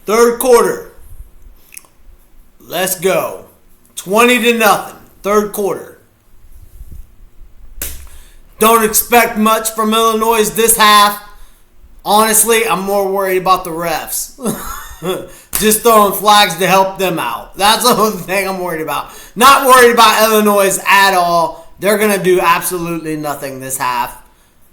Third quarter. Let's go. 20-0. Third quarter. Don't expect much from Illinois this half. Honestly, I'm more worried about the refs. Just throwing flags to help them out. That's the only thing I'm worried about. Not worried about Illinois at all. They're going to do absolutely nothing this half.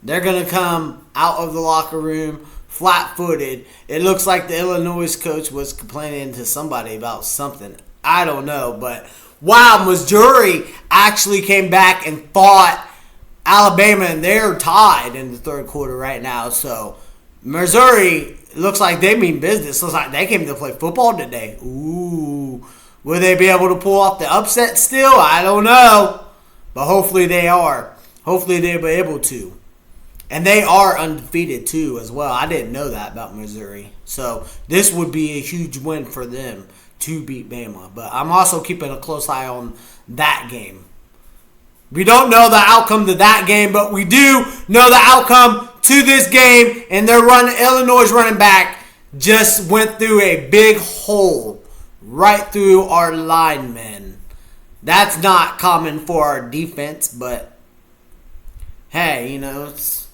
They're going to come out of the locker room flat-footed. It looks like the Illinois coach was complaining to somebody about something. I don't know. But, wow, Missouri actually came back and fought Alabama, and they're tied in the third quarter right now. So, Missouri looks like they mean business. Looks like they came to play football today. Ooh. Will they be able to pull off the upset still? I don't know. But hopefully they are. Hopefully they'll be able to. And they are undefeated too as well. I didn't know that about Missouri. So this would be a huge win for them to beat Bama. But I'm also keeping a close eye on that game. We don't know the outcome to that game, but we do know the outcome to this game. And Illinois running back just went through a big hole right through our linemen. That's not common for our defense, but hey, it's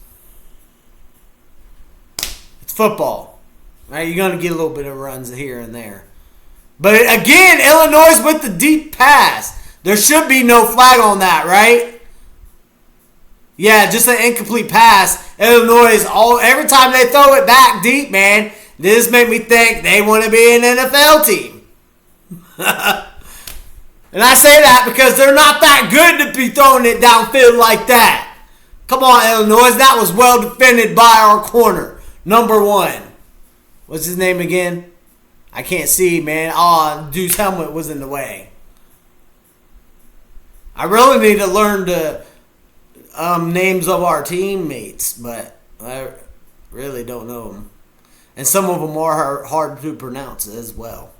football, right? You're going to get a little bit of runs here and there. But again, Illinois with the deep pass. There should be no flag on that, right? Yeah, just an incomplete pass. Illinois, every time they throw it back deep, man, this made me think they want to be an NFL team. And I say that because they're not that good to be throwing it downfield like that. Come on, Illinois. That was well defended by our corner. Number 1. What's his name again? I can't see, man. Dude's helmet was in the way. I really need to learn the names of our teammates, but I really don't know them. And some of them are hard to pronounce as well.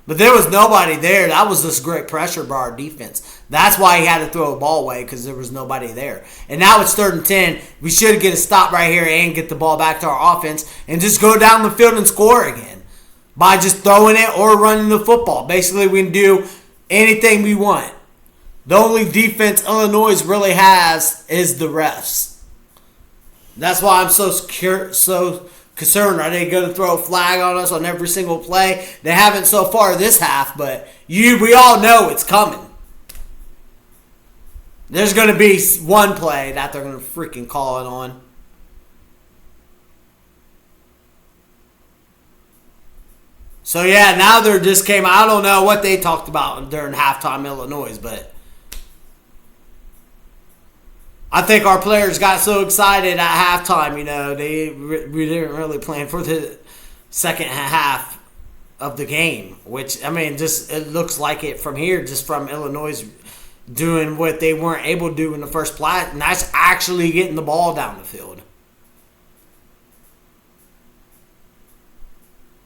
But there was nobody there. That was just great pressure by our defense. That's why he had to throw a ball away, because there was nobody there. And now it's 3rd and 10. We should get a stop right here and get the ball back to our offense and just go down the field and score again by just throwing it or running the football. Basically, we can do anything we want. The only defense Illinois really has is the refs. That's why I'm so concerned. Are they going to throw a flag on us on every single play? They haven't so far this half, but we all know it's coming. There's going to be one play that they're going to freaking call it on. So, yeah, now they're just came out. I don't know what they talked about during halftime Illinois, but I think our players got so excited at halftime, we didn't really plan for the second half of the game, which, just it looks like it from here, just from Illinois doing what they weren't able to do in the first play, and that's actually getting the ball down the field.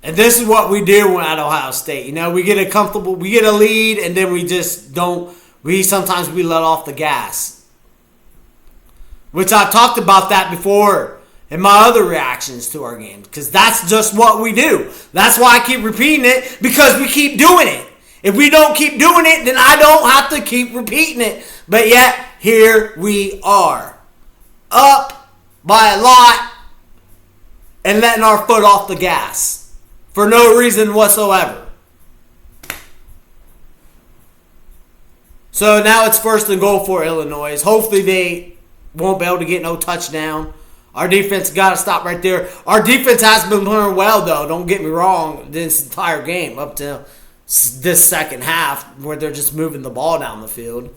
And this is what we do at Ohio State. We get a lead, and then we just don't, sometimes we let off the gas. Which I've talked about that before in my other reactions to our games. Because that's just what we do. That's why I keep repeating it. Because we keep doing it. If we don't keep doing it, then I don't have to keep repeating it. But yet, here we are. Up by a lot. And letting our foot off the gas. For no reason whatsoever. So now it's 1st and goal for Illinois. Hopefully they won't be able to get no touchdown. Our defense got to stop right there. Our defense has been playing well, though. Don't get me wrong. This entire game up to this second half where they're just moving the ball down the field.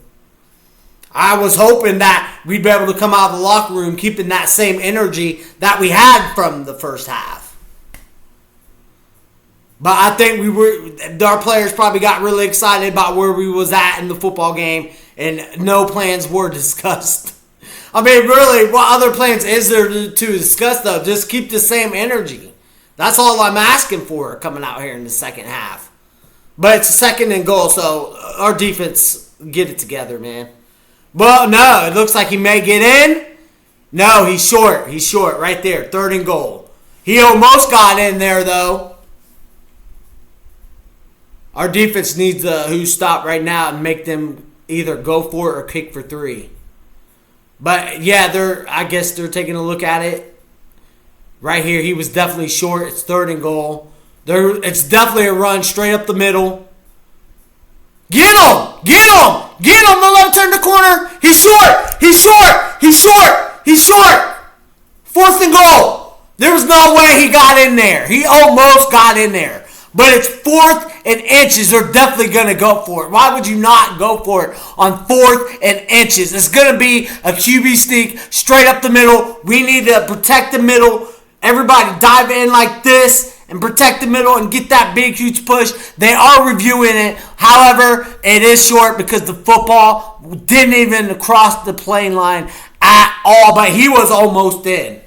I was hoping that we'd be able to come out of the locker room keeping that same energy that we had from the first half. But I think our players probably got really excited about where we was at in the football game, and no plans were discussed. Really, what other plans is there to discuss, though? Just keep the same energy. That's all I'm asking for coming out here in the second half. But it's 2nd and goal, so our defense get it together, man. Well, no, it looks like he may get in. No, he's short. He's short right there, 3rd and goal. He almost got in there, though. Our defense needs who stop right now and make them either go for it or kick for 3. But yeah, I guess they're taking a look at it. Right here, he was definitely short. It's 3rd and goal. It's definitely a run straight up the middle. Get him! Get him! Get him! The left turn the corner. He's short! He's short! He's short! He's short! 4th and goal. There was no way he got in there. He almost got in there. But it's 4th and inches. They're definitely going to go for it. Why would you not go for it on 4th and inches? It's going to be a QB sneak straight up the middle. We need to protect the middle. Everybody dive in like this and protect the middle and get that big, huge push. They are reviewing it. However, it is short because the football didn't even cross the plane line at all. But he was almost in.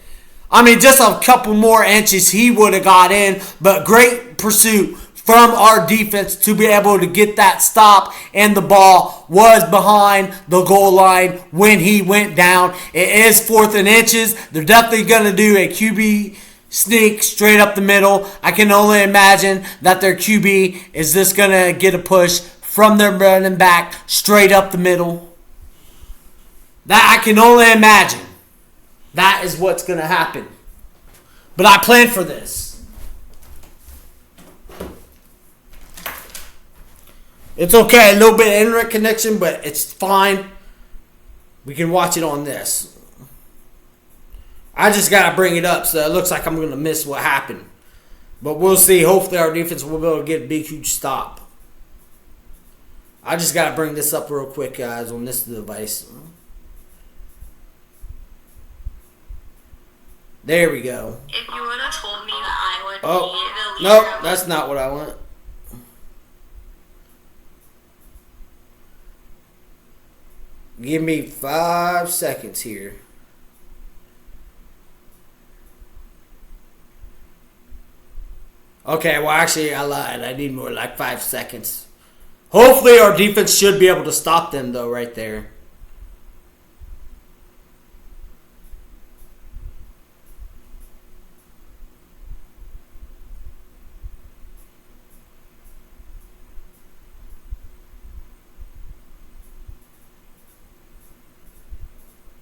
I mean, just a couple more inches, he would have got in. But great pursuit from our defense to be able to get that stop. And the ball was behind the goal line when he went down. It is 4th and inches. They're definitely going to do a QB sneak straight up the middle. I can only imagine that their QB is just going to get a push from their running back straight up the middle. That I can only imagine. That is what's going to happen. But I planned for this. It's okay, a little bit of internet connection, but it's fine. We can watch it on this. I just got to bring it up, so it looks like I'm going to miss what happened. But we'll see. Hopefully our defense will be able to get a big, huge stop. I just got to bring this up real quick, guys, on this device. There we go. If you would have told me that I would be the leader... Nope, that's not what I want. Give me 5 seconds here. Okay, well, actually, I lied. I need more, like 5 seconds. Hopefully, our defense should be able to stop them, though, right there.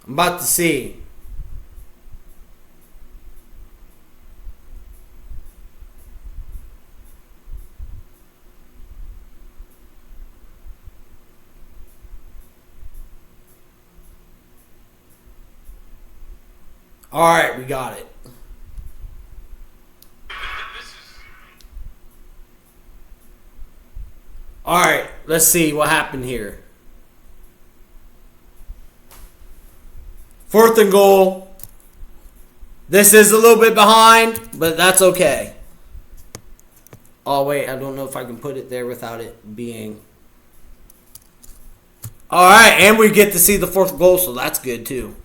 I'm about to see. All right, we got it. All right, let's see what happened here. 4th and goal. This is a little bit behind, but that's okay. Oh, wait, I don't know if I can put it there without it being... All right, and we get to see the 4th goal, so that's good too.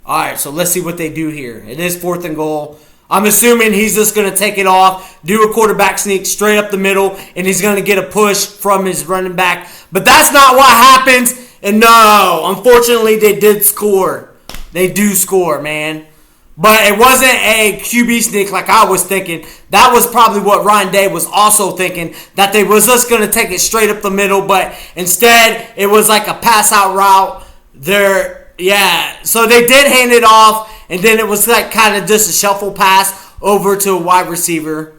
All right, so let's see what they do here. It is 4th and goal. I'm assuming he's just going to take it off, do a quarterback sneak straight up the middle, and he's going to get a push from his running back. But that's not what happens. And no, unfortunately, they did score. They do score, man. But it wasn't a QB sneak like I was thinking. That was probably what Ryan Day was also thinking, that they was just going to take it straight up the middle. But instead, it was like a pass-out route. So they did hand it off, and then it was like kind of just a shuffle pass over to a wide receiver.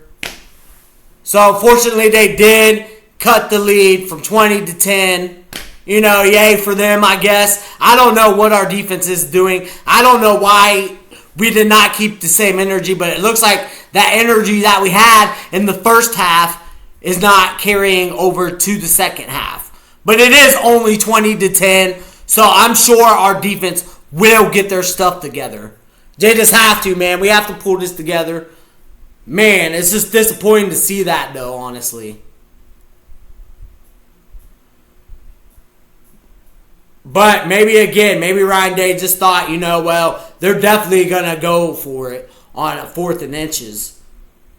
So unfortunately, they did cut the lead from 20 to 10. You know, yay for them, I guess. I don't know what our defense is doing. I don't know why we did not keep the same energy, but it looks like that energy that we had in the first half is not carrying over to the second half. But it is only 20 to 10, so I'm sure our defense will get their stuff together. They just have to, man. We have to pull this together. Man, it's just disappointing to see that, though, honestly. But maybe Ryan Day just thought, they're definitely going to go for it on a 4th and inches.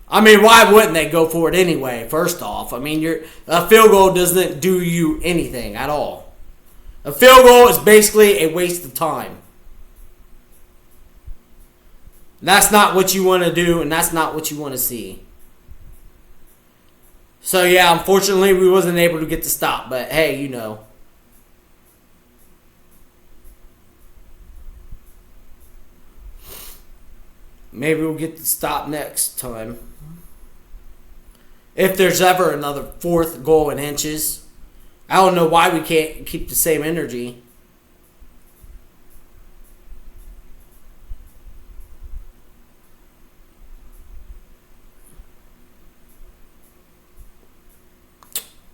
I mean, why wouldn't they go for it anyway, first off? I mean, a field goal doesn't do you anything at all. A field goal is basically a waste of time. That's not what you want to do, and that's not what you want to see. So, yeah, unfortunately, we wasn't able to get the stop. But, hey, you know. Maybe we'll get the stop next time. If there's ever another fourth goal in inches. I don't know why we can't keep the same energy.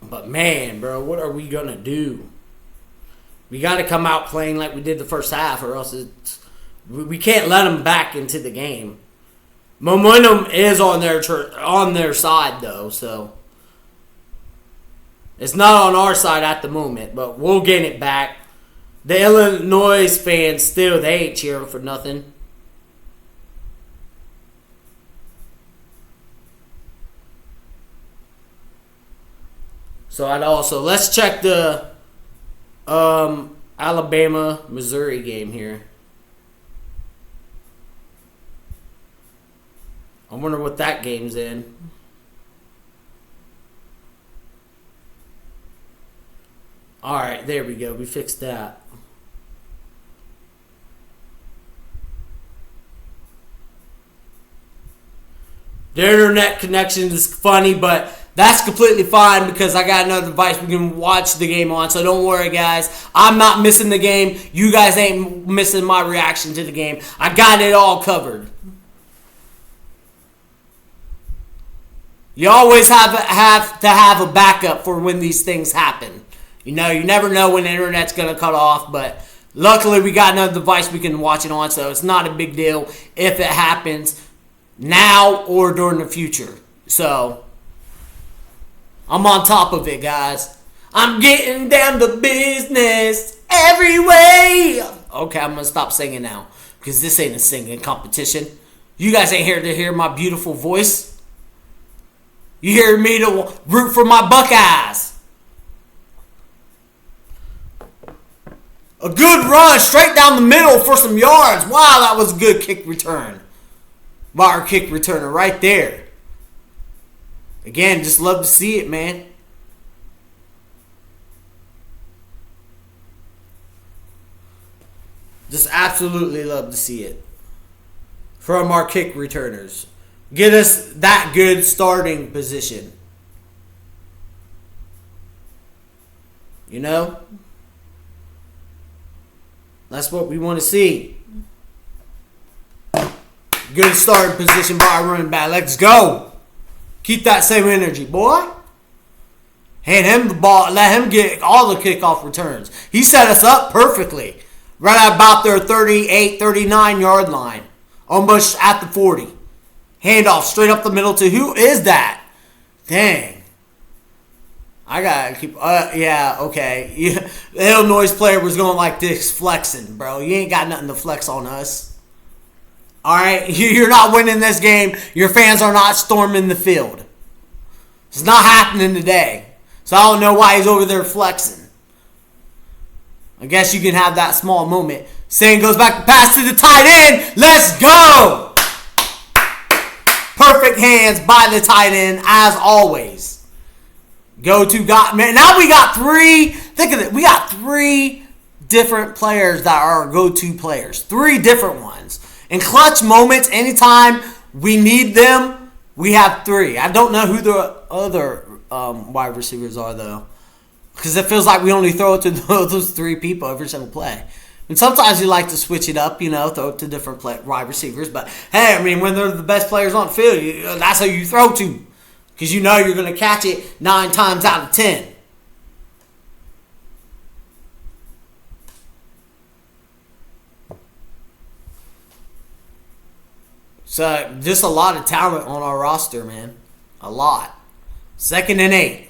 But man, bro, what are we going to do? We got to come out playing like we did the first half, or else we can't let them back into the game. Momentum is on their side, though, so it's not on our side at the moment, but we'll get it back. The Illinois fans still, they ain't cheering for nothing. So let's check the Alabama-Missouri game here. I wonder what that game's in. Alright, there we go. We fixed that. The internet connection is funny, but that's completely fine because I got another device we can watch the game on. So don't worry, guys. I'm not missing the game. You guys ain't missing my reaction to the game. I got it all covered. You always have to have a backup for when these things happen. You know, you never know when the internet's going to cut off, but luckily we got another device we can watch it on, so it's not a big deal if it happens now or during the future. So, I'm on top of it, guys. I'm getting down to business every way. Okay, I'm going to stop singing now because this ain't a singing competition. You guys ain't here to hear my beautiful voice. You hear me to root for my Buckeyes. A good run straight down the middle for some yards. Wow, that was a good kick return. By our kick returner right there. Again, just love to see it, man. Just absolutely love to see it. From our kick returners. Get us that good starting position. You know? That's what we want to see. Good starting position by our running back. Let's go. Keep that same energy, boy. Hand him the ball. Let him get all the kickoff returns. He set us up perfectly. Right at about their 38, 39 yard line. Almost at the 40. Handoff straight up the middle to who is that? Dang. I gotta keep. Yeah, okay. Yeah, the Illinois player was going like this, flexing, bro. You ain't got nothing to flex on us. Alright? You're not winning this game. Your fans are not storming the field. It's not happening today. So I don't know why he's over there flexing. I guess you can have that small moment. Sane goes back to pass to the tight end. Let's go! Perfect hands by the tight end, as always. Go-to got, man. Now we got three. Think of it. We got three different players that are our go-to players. Three different ones. In clutch moments, anytime we need them, we have three. I don't know who the other wide receivers are, though. Because it feels like we only throw it to those three people every single play. And sometimes you like to switch it up, you know, throw it to different wide receivers. But, hey, I mean, when they're the best players on the field, that's who you throw to. Because you know you're going to catch it 9 times out of 10. So, just a lot of talent on our roster, man. A lot. 2nd and 8.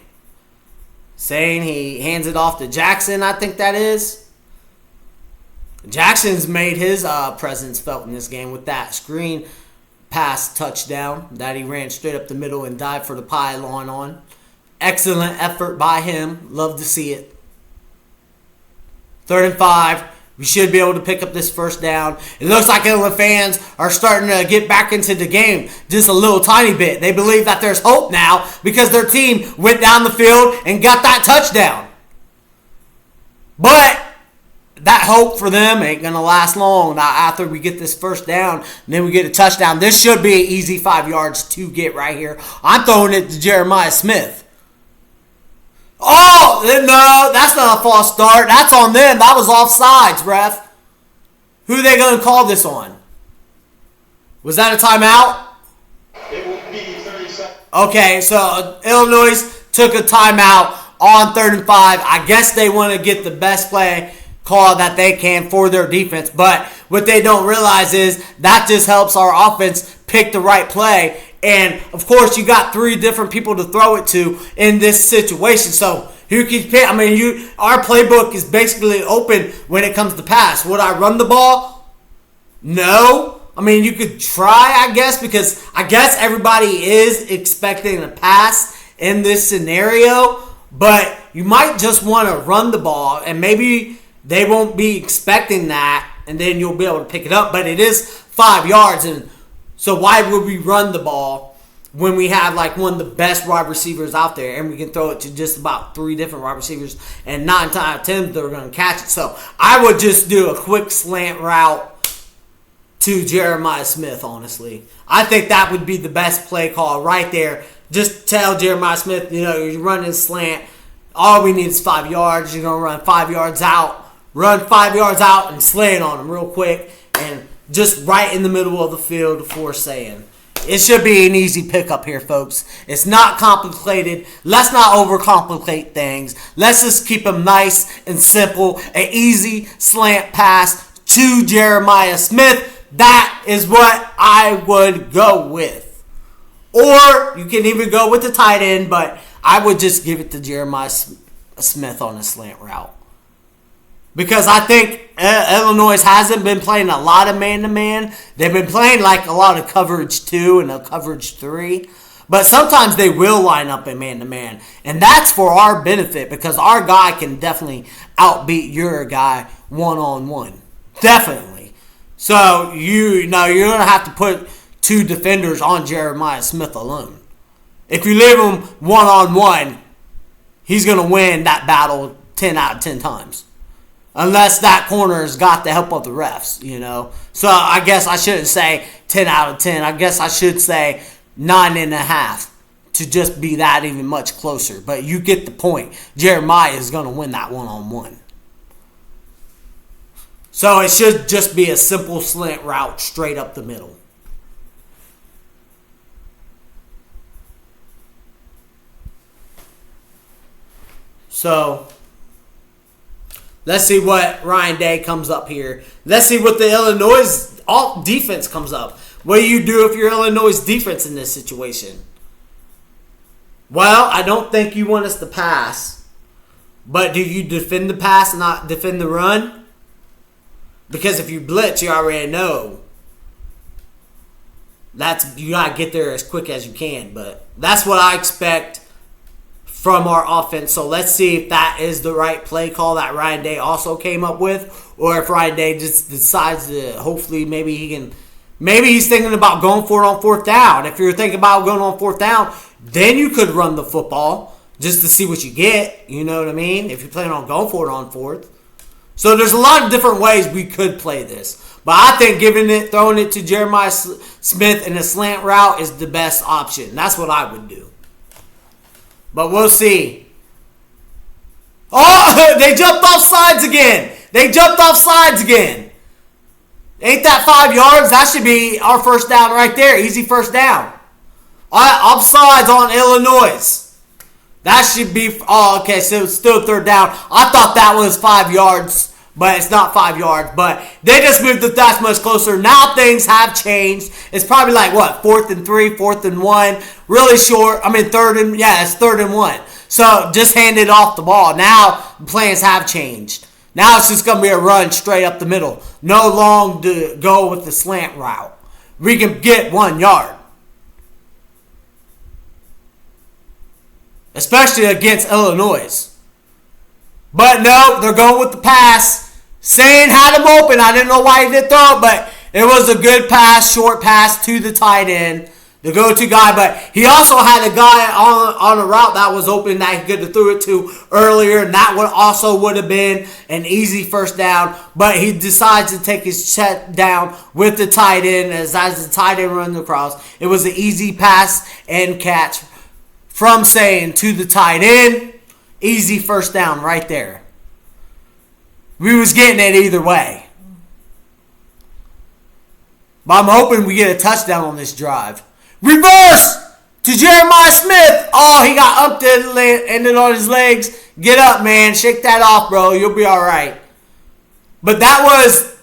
Saying he hands it off to Jackson, I think that is. Jackson's made his presence felt in this game with that screen pass touchdown that he ran straight up the middle and dived for the pylon on. Excellent effort by him. Love to see it. 3rd and 5. We should be able to pick up this first down. It looks like Illinois fans are starting to get back into the game just a little tiny bit. They believe that there's hope now because their team went down the field and got that touchdown. But that hope for them ain't going to last long. Now, after we get this first down, and then we get a touchdown, this should be an easy 5 yards to get right here. I'm throwing it to Jeremiah Smith. Oh, no, that's not a false start. That's on them. That was offsides, ref. Who are they going to call this on? Was that a timeout? It will be 30 seconds. Okay, so Illinois took a timeout on 3rd and 5. I guess they want to get the best play call that they can for their defense. But what they don't realize is that just helps our offense pick the right play. And, of course, you got 3 different people to throw it to in this situation. So, who can pick? I mean, our playbook is basically open when it comes to pass. Would I run the ball? No. I mean, you could try, I guess, because I guess everybody is expecting a pass in this scenario. But you might just want to run the ball, and maybe they won't be expecting that, and then you'll be able to pick it up. But it is 5 yards, and so why would we run the ball when we have like one of the best wide receivers out there, and we can throw it to just about 3 different wide receivers, and 9 times out of 10 they're going to catch it. So I would just do a quick slant route to Jeremiah Smith, honestly. I think that would be the best play call right there. Just tell Jeremiah Smith, you're running slant. All we need is 5 yards. You're going to run 5 yards out. Run 5 yards out and slant on him real quick. And just right in the middle of the field for saying. It should be an easy pickup here, folks. It's not complicated. Let's not overcomplicate things. Let's just keep them nice and simple. An easy slant pass to Jeremiah Smith. That is what I would go with. Or you can even go with the tight end, but I would just give it to Jeremiah Smith on a slant route. Because I think Illinois hasn't been playing a lot of man-to-man. They've been playing like a lot of coverage 2 and a coverage 3. But sometimes they will line up in man-to-man. And that's for our benefit because our guy can definitely outbeat your guy one-on-one. Definitely. So you're going to have to put 2 defenders on Jeremiah Smith alone. If you leave him one-on-one, he's going to win that battle 10 out of 10 times. Unless that corner has got the help of the refs, So I guess I shouldn't say 10 out of 10. I guess I should say 9.5 to just be that even much closer. But you get the point. Jeremiah is going to win that one-on-one. So it should just be a simple slant route straight up the middle. So let's see what Ryan Day comes up here. Let's see what the Illinois defense comes up. What do you do if you're Illinois defense in this situation? Well, I don't think you want us to pass. But do you defend the pass and not defend the run? Because if you blitz, you already know. You got to get there as quick as you can. But that's what I expect from our offense. So let's see if that is the right play call that Ryan Day also came up with, or if Ryan Day just decides to hopefully maybe he's thinking about going for it on 4th down. If you're thinking about going on 4th down, then you could run the football just to see what you get. You know what I mean? If you're planning on going for it on 4th. So there's a lot of different ways we could play this. But I think throwing it to Jeremiah Smith in a slant route is the best option. That's what I would do. But we'll see. Oh, they jumped off sides again. Ain't that 5 yards? That should be our first down right there. Easy first down. Offsides on Illinois. That should be... Oh, okay, so it's still 3rd down. I thought that was 5 yards, but it's not 5 yards. But they just moved it that much closer. Now things have changed. It's probably like, 4th and 3, 4th and 1. Really short. I mean, it's 3rd and 1. So just hand it off the ball. Now the plans have changed. Now it's just going to be a run straight up the middle. No long to go with the slant route. We can get 1 yard. Especially against Illinois. But no, they're going with the pass. Sain had him open. I didn't know why he didn't throw it, but it was a good pass, short pass to the tight end, the go-to guy. But he also had a guy on a route that was open that he could have threw it to earlier, and that would have been an easy first down. But he decides to take his check down with the tight end as the tight end runs across. It was an easy pass and catch from Sain to the tight end. Easy first down right there. We was getting it either way. But I'm hoping we get a touchdown on this drive. Reverse to Jeremiah Smith. Oh, he got up there, ended on his legs. Get up, man. Shake that off, bro. You'll be all right. But that was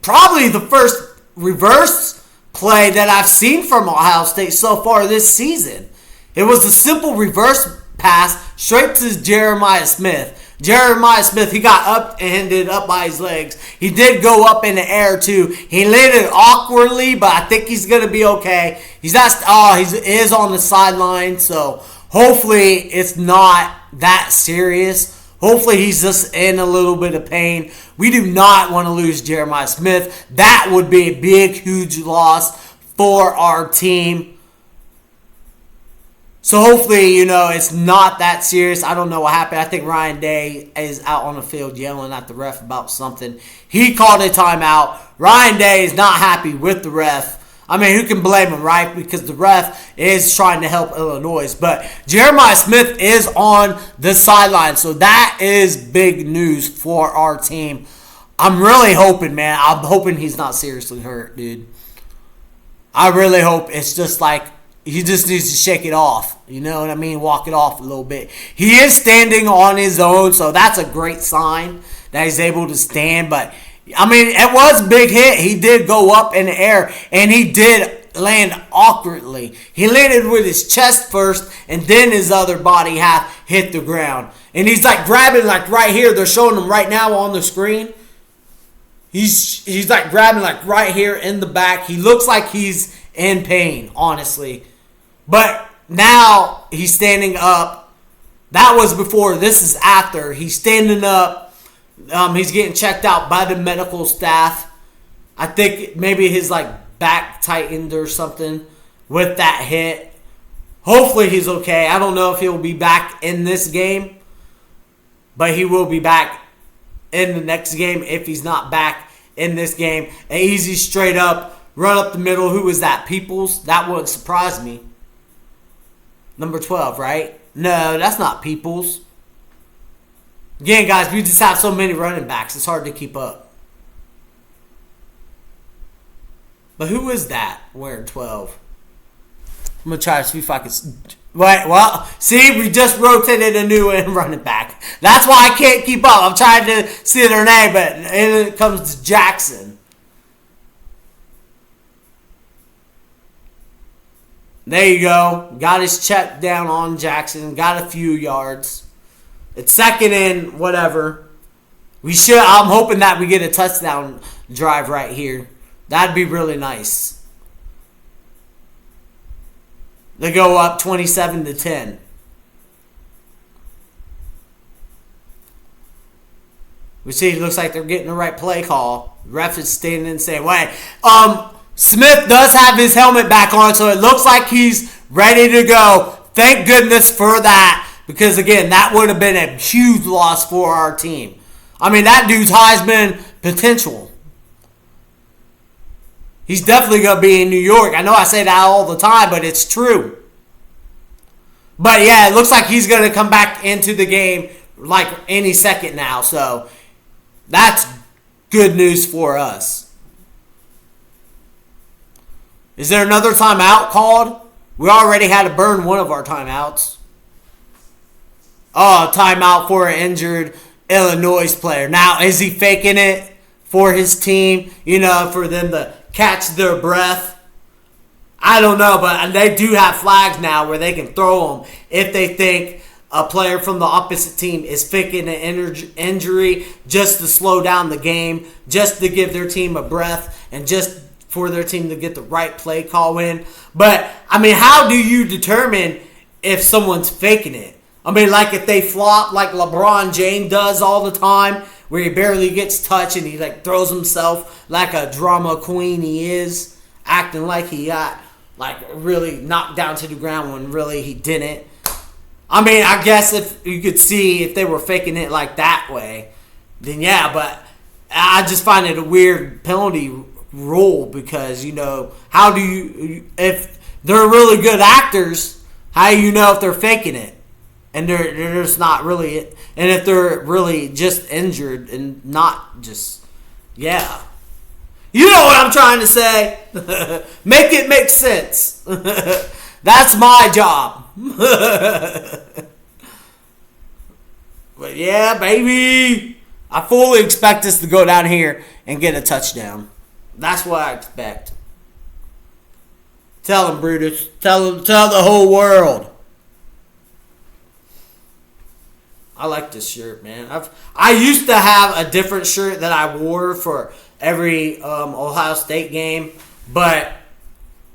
probably the first reverse play that I've seen from Ohio State so far this season. It was a simple reverse pass straight to Jeremiah Smith. Jeremiah Smith, he got up and ended up by his legs. He did go up in the air too. He landed awkwardly, but I think he's going to be okay. He is on the sideline, so hopefully it's not that serious. Hopefully he's just in a little bit of pain. We do not want to lose Jeremiah Smith. That would be a big, huge loss for our team. So hopefully, it's not that serious. I don't know what happened. I think Ryan Day is out on the field yelling at the ref about something. He called a timeout. Ryan Day is not happy with the ref. I mean, who can blame him, right? Because the ref is trying to help Illinois. But Jeremiah Smith is on the sideline. So that is big news for our team. I'm really hoping, man. I'm hoping he's not seriously hurt, dude. I really hope it's just like, he just needs to shake it off. You know what I mean? Walk it off a little bit. He is standing on his own, so that's a great sign that he's able to stand. But, I mean, it was a big hit. He did go up in the air, and he did land awkwardly. He landed with his chest first, and then his other body half hit the ground. And he's like grabbing like right here. They're showing him right now on the screen. He's like grabbing like right here in the back. He looks like he's in pain, honestly. But now he's standing up. That was before. This is after. He's standing up. He's getting checked out by the medical staff. I think maybe his back tightened or something with that hit. Hopefully he's okay. I don't know if he'll be back in this game, but he will be back in the next game if he's not back in this game. An easy straight up run up the middle. Who was that? Peoples? That wouldn't surprise me. Number 12, right? No, that's not Peoples. Again, guys, we just have so many running backs. It's hard to keep up. But who is that wearing 12? I'm going to try to see if I can... Wait, well, see, we just rotated a new running back. That's why I can't keep up. I'm trying to see their name, but it comes to Jackson. There you go. Got his check down on Jackson. Got a few yards. It's second and whatever. I'm hoping that we get a touchdown drive right here. That'd be really nice. They go up 27-10. We see it looks like they're getting the right play call. The ref is standing and saying, wait, Smith does have his helmet back on, so it looks like he's ready to go. Thank goodness for that, because, again, that would have been a huge loss for our team. I mean, that dude's Heisman potential. He's definitely going to be in New York. I know I say that all the time, but it's true. But, yeah, it looks like he's going to come back into the game like any second now, so that's good news for us. Is there another timeout called? We already had to burn one of our timeouts. Oh, timeout for an injured Illinois player. Now, is he faking it for his team? For them to catch their breath? I don't know, but they do have flags now where they can throw them if they think a player from the opposite team is faking an injury just to slow down the game, just to give their team a breath, and just for their team to get the right play call in. But, I mean, how do you determine if someone's faking it? I mean, like if they flop like LeBron James does all the time where he barely gets touched and he like throws himself like a drama queen he is, acting like he got like really knocked down to the ground when really he didn't. I mean, I guess if you could see if they were faking it like that way, then yeah, but I just find it a weird penalty rule because, you know, how do you, if they're really good actors, how do you know if they're faking it? And they're just not really, and if they're really just injured and not just, yeah. You know what I'm trying to say. Make it make sense. That's my job. But yeah, baby. I fully expect us to go down here and get a touchdown. That's what I expect. Tell them, Brutus. Tell the whole world. I like this shirt, man. I used to have a different shirt that I wore for every Ohio State game, but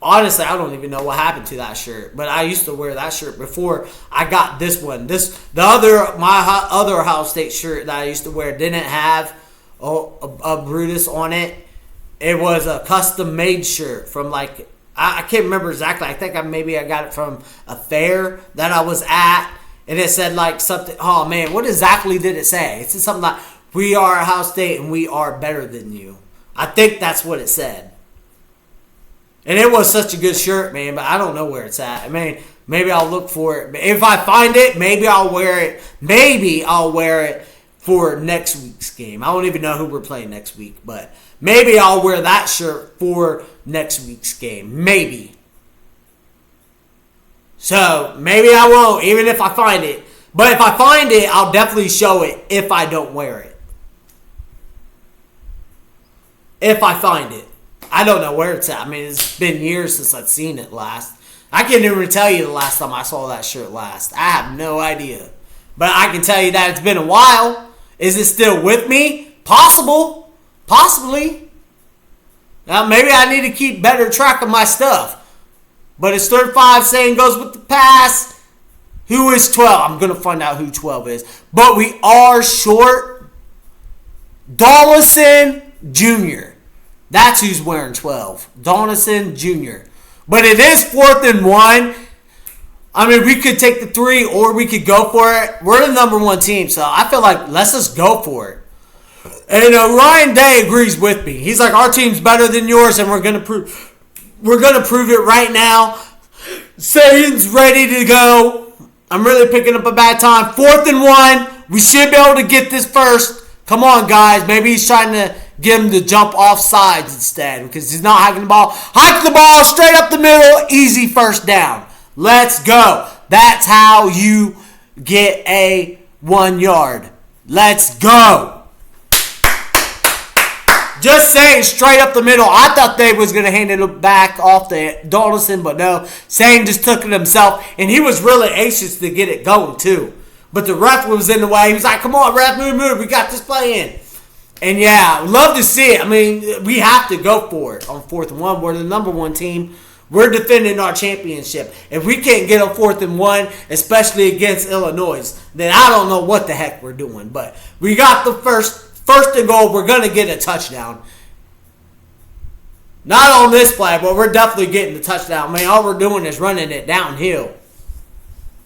honestly, I don't even know what happened to that shirt. But I used to wear that shirt before I got this one. My other Ohio State shirt that I used to wear didn't have a Brutus on it. It was a custom made shirt from like I can't remember exactly. I think I got it from a fair that I was at. And it said like something, oh man, what exactly did it say? It said something like, we are Ohio State and we are better than you. I think that's what it said. And it was such a good shirt, man, but I don't know where it's at. I mean, maybe I'll look for it. If I find it, maybe I'll wear it. Maybe I'll wear it for next week's game. I don't even know who we're playing next week, but maybe I'll wear that shirt for next week's game. Maybe. So, maybe I won't, even if I find it. But if I find it, I'll definitely show it if I don't wear it. If I find it. I don't know where it's at. I mean, it's been years since I've seen it last. I can't even tell you the last time I saw that shirt last. I have no idea. But I can tell you that it's been a while. Is it still with me? Possible. Possibly. Now, maybe I need to keep better track of my stuff. But it's 35 saying goes with the pass. Who is 12? I'm going to find out who 12 is. But we are short. Donaldson Jr. That's who's wearing 12. Donaldson Jr. But it is 4th and 1. I mean, we could take the 3 or we could go for it. We're the number 1 team, so I feel like let's just go for it. And Ryan Day agrees with me. He's like, our team's better than yours, and we're going to prove it right now. Satan's ready to go. I'm really picking up a bad time. 4th and 1. We should be able to get this first. Come on, guys. Maybe he's trying to get him to jump off sides instead because he's not hiking the ball. Hike the ball straight up the middle. Easy first down. Let's go. That's how you get a 1 yard. Let's go. Just saying, straight up the middle. I thought they was going to hand it back off to Donaldson, but no. Sane just took it himself, and he was really anxious to get it going, too. But the ref was in the way. He was like, come on, ref, move. We got this play in. And, yeah, love to see it. I mean, we have to go for it on 4th and 1. We're the number 1 team. We're defending our championship. If we can't get on 4th and 1, especially against Illinois, then I don't know what the heck we're doing. But we got the first and goal. We're going to get a touchdown. Not on this play, but we're definitely getting the touchdown. Man, all we're doing is running it downhill.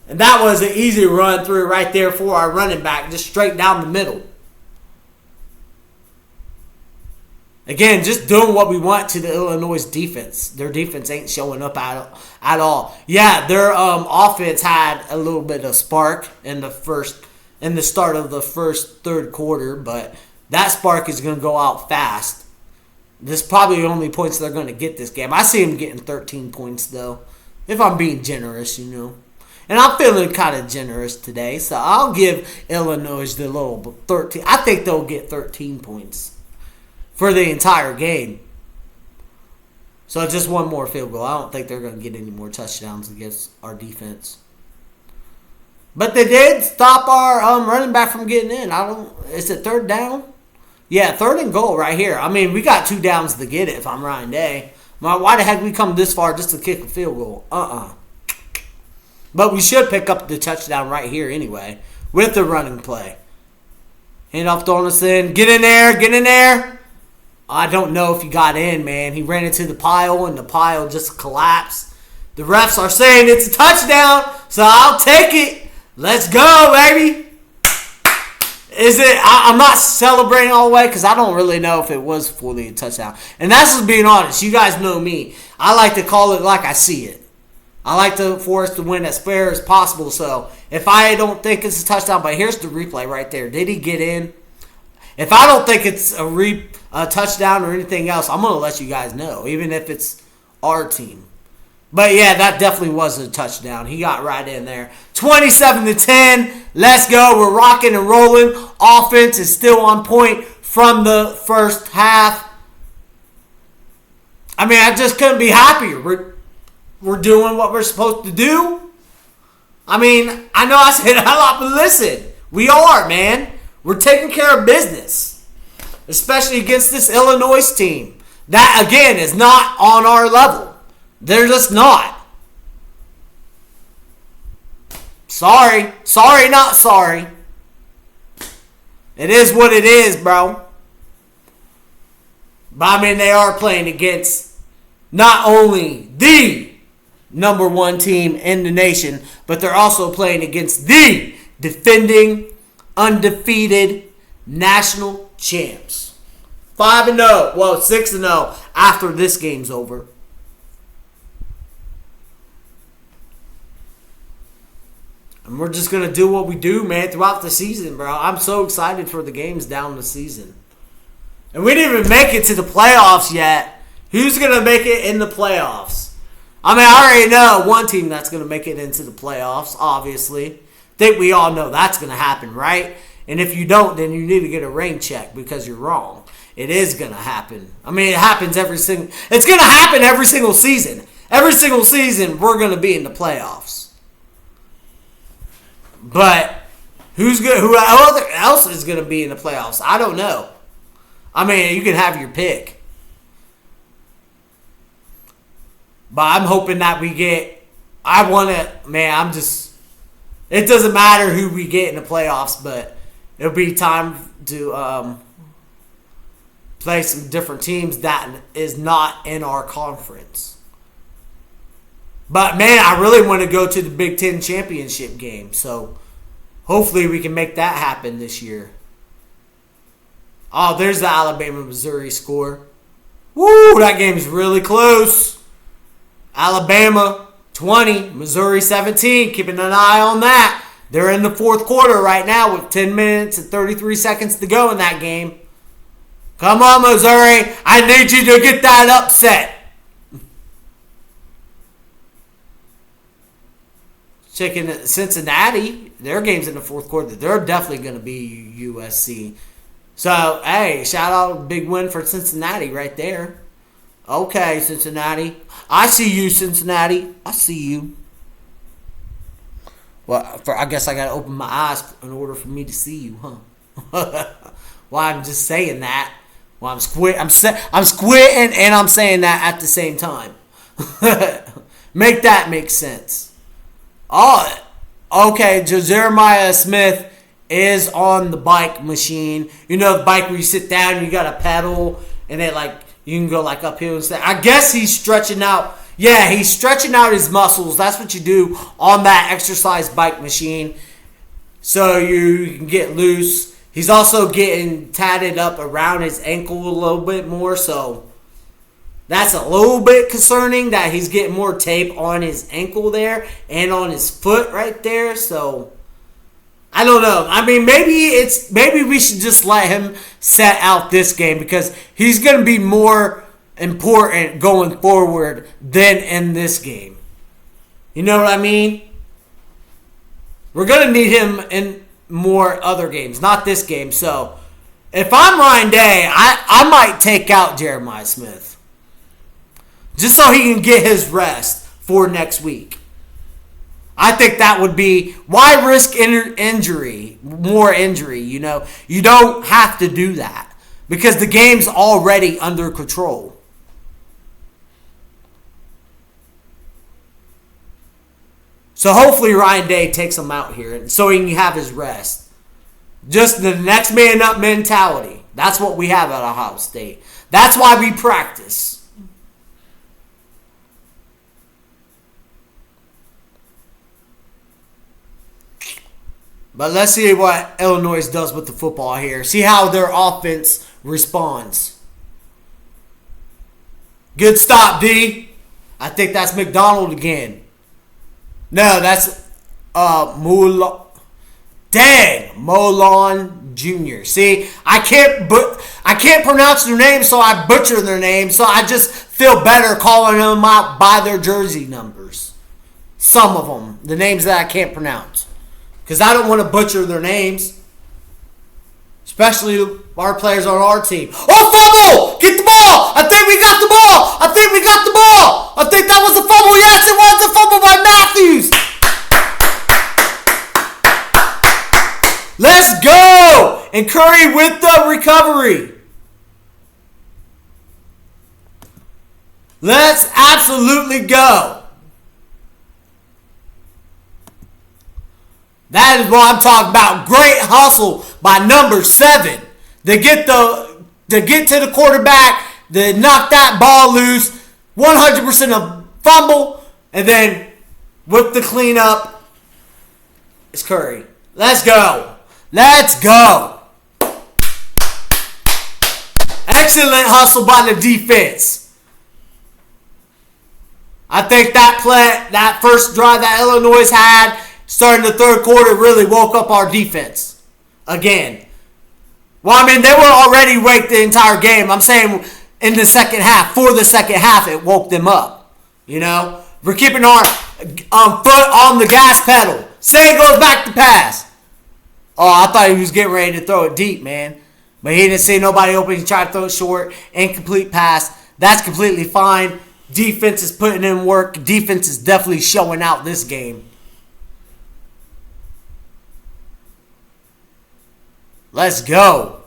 And that was an easy run through right there for our running back, just straight down the middle. Again, just doing what we want to the Illinois defense. Their defense ain't showing up at all. Yeah, their offense had a little bit of spark in the start of the third quarter, but that spark is going to go out fast. This is probably the only points they're going to get this game. I see them getting 13 points, though, if I'm being generous, you know. And I'm feeling kind of generous today, so I'll give Illinois the little 13. I think they'll get 13 points for the entire game. So just one more field goal. I don't think they're going to get any more touchdowns against our defense. But they did stop our running back from getting in. Is it 3rd down? Yeah, 3rd and goal right here. I mean, we got 2 downs to get it if I'm Ryan Day. Why the heck we come this far just to kick a field goal? But we should pick up the touchdown right here anyway with the running play. Handoff Donuts in. Get in there. Get in there. I don't know if he got in, man. He ran into the pile, and the pile just collapsed. The refs are saying it's a touchdown, so I'll take it. Let's go, baby. Is it? I'm not celebrating all the way because I don't really know if it was fully a touchdown. And that's just being honest. You guys know me. I like to call it like I see it. I like for us to win as fair as possible. So if I don't think it's a touchdown, but here's the replay right there. Did he get in? If I don't think it's a touchdown or anything else, I'm going to let you guys know, even if it's our team. But yeah, that definitely was a touchdown. He got right in there. 27-10. Let's go. We're rocking and rolling. Offense is still on point from the first half. I mean, I just couldn't be happier. We're doing what we're supposed to do. I mean, I know I said a lot, but listen, we are, man. We're taking care of business, especially against this Illinois team. That, again, is not on our level. They're just not. Sorry. Sorry, not sorry. It is what it is, bro. But, I mean, they are playing against not only the number one team in the nation, but they're also playing against the defending, undefeated national champs. 5-0. Well, 6-0 after this game's over. And we're just going to do what we do, man, throughout the season, bro. I'm so excited for the games down the season. And we didn't even make it to the playoffs yet. Who's going to make it in the playoffs? I mean, I already know one team that's going to make it into the playoffs, obviously. I think we all know that's going to happen, right? And if you don't, then you need to get a rain check because you're wrong. It is going to happen. I mean, it happens it's going to happen every single season. Every single season, we're going to be in the playoffs. But who else is going to be in the playoffs? I don't know. I mean, you can have your pick. But I'm hoping that we get... It doesn't matter who we get in the playoffs, but it'll be time to play some different teams that is not in our conference. But, man, I really want to go to the Big Ten championship game. So, hopefully we can make that happen this year. Oh, there's the Alabama-Missouri score. Woo, that game's really close. Alabama 20, Missouri 17. Keeping an eye on that. They're in the fourth quarter right now with 10 minutes and 33 seconds to go in that game. Come on, Missouri. I need you to get that upset. Checking Cincinnati, their game's in the fourth quarter. They're definitely going to be USC. So, hey, shout out, big win for Cincinnati right there. Okay, Cincinnati. I see you, Cincinnati. I see you. Well, I guess I got to open my eyes in order for me to see you, huh? Well, I'm just saying that. Well, I'm squinting and I'm saying that at the same time. Make that make sense. Oh, okay. Jeremiah Smith is on the bike machine. You know the bike where you sit down and you got a pedal and it you can go uphill and stuff. I guess he's stretching out. Yeah, he's stretching out his muscles. That's what you do on that exercise bike machine. So you can get loose. He's also getting tatted up around his ankle a little bit more. So that's a little bit concerning that he's getting more tape on his ankle there and on his foot right there. So I don't know. I mean, maybe we should just let him set out this game because he's going to be more important going forward than in this game. You know what I mean? We're going to need him in more other games, not this game. So if I'm Ryan Day, I might take out Jeremiah Smith. Just so he can get his rest for next week. I think that would be... Why risk injury? More injury, you know? You don't have to do that. Because the game's already under control. So hopefully Ryan Day takes him out here so he can have his rest. Just the next man up mentality. That's what we have at Ohio State. That's why we practice. But let's see what Illinois does with the football here. See how their offense responds. Good stop, D. I think that's McDonald again. No, that's Mulon. Dang, Molon Jr. See, I can't pronounce their name, so I butcher their name. So I just feel better calling them out by their jersey numbers. Some of them, the names that I can't pronounce, because I don't want to butcher their names, especially our players on our team. Oh, fumble! Get the ball! I think we got the ball! I think we got the ball! I think that was a fumble. Yes, it was a fumble by Matthews. Let's go! And Curry with the recovery. Let's absolutely go. That is what I'm talking about. Great hustle by number 7 to get to the quarterback, to knock that ball loose. 100% a fumble, and then with the cleanup, it's Curry. Let's go. Let's go. Excellent hustle by the defense. I think that first drive that Illinois had, starting the third quarter, really woke up our defense again. Well, I mean, they were already awake the entire game. I'm saying in the second half, for the second half, it woke them up. You know, we're keeping our foot on the gas pedal. Say it goes back to pass. Oh, I thought he was getting ready to throw it deep, man. But he didn't see nobody open. He tried to throw it short. Incomplete pass. That's completely fine. Defense is putting in work. Defense is definitely showing out this game. Let's go.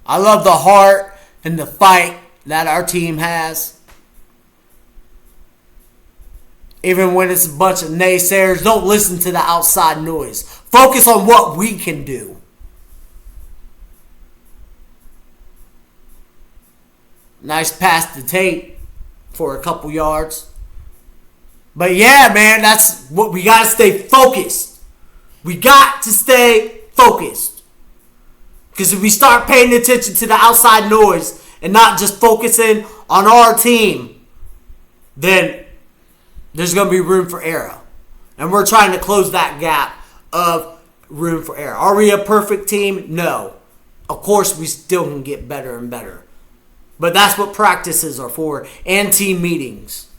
I love the heart and the fight that our team has. Even when it's a bunch of naysayers, don't listen to the outside noise. Focus on what we can do. Nice pass to Tate for a couple yards. But yeah, man, that's what we got to stay focused. We got to stay focused. Because if we start paying attention to the outside noise and not just focusing on our team, then there's going to be room for error. And we're trying to close that gap of room for error. Are we a perfect team? No. Of course, we still can get better and better. But that's what practices are for, and team meetings.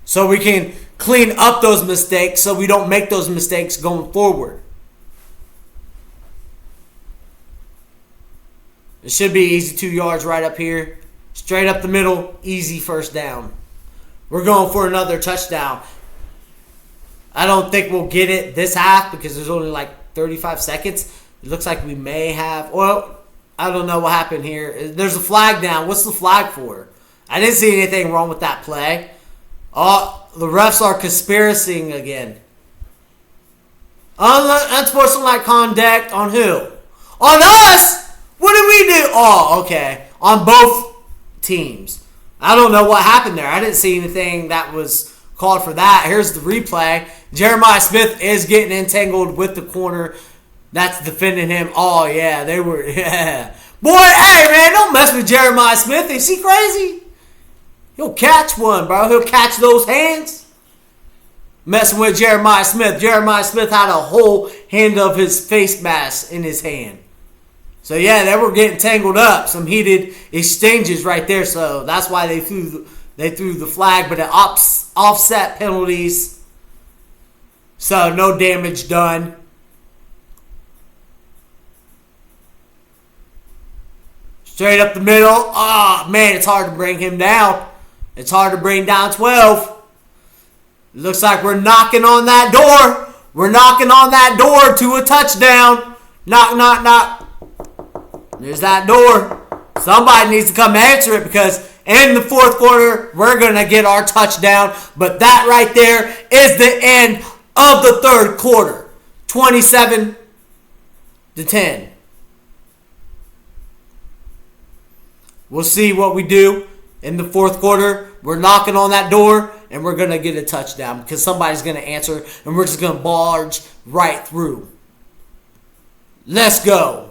So we can clean up those mistakes so we don't make those mistakes going forward. It should be easy 2 yards right up here. Straight up the middle, easy first down. We're going for another touchdown. I don't think we'll get it this half because there's only like 35 seconds. It looks like we may have. Well, I don't know what happened here. There's a flag down. What's the flag for? I didn't see anything wrong with that play. Oh, the refs are conspiracying again. Unsportsmanlike conduct on who? On us! What did we do? Oh, okay. On both teams. I don't know what happened there. I didn't see anything that was called for that. Here's the replay. Jeremiah Smith is getting entangled with the corner that's defending him. Oh, yeah, they were, yeah. Boy, hey, man, don't mess with Jeremiah Smith. Is he crazy? He'll catch one, bro. He'll catch those hands. Messing with Jeremiah Smith. Jeremiah Smith had a whole hand of his face mask in his hand. So, yeah, they were getting tangled up. Some heated exchanges right there. So, that's why they threw the flag. But it offset penalties. So, no damage done. Straight up the middle. Oh, man, it's hard to bring him down. It's hard to bring down 12. It looks like we're knocking on that door. We're knocking on that door to a touchdown. Knock, knock, knock. There's that door. Somebody needs to come answer it because in the fourth quarter, we're going to get our touchdown. But that right there is the end of the third quarter. 27-10. We'll see what we do in the fourth quarter. We're knocking on that door, and we're going to get a touchdown because somebody's going to answer, and we're just going to barge right through. Let's go.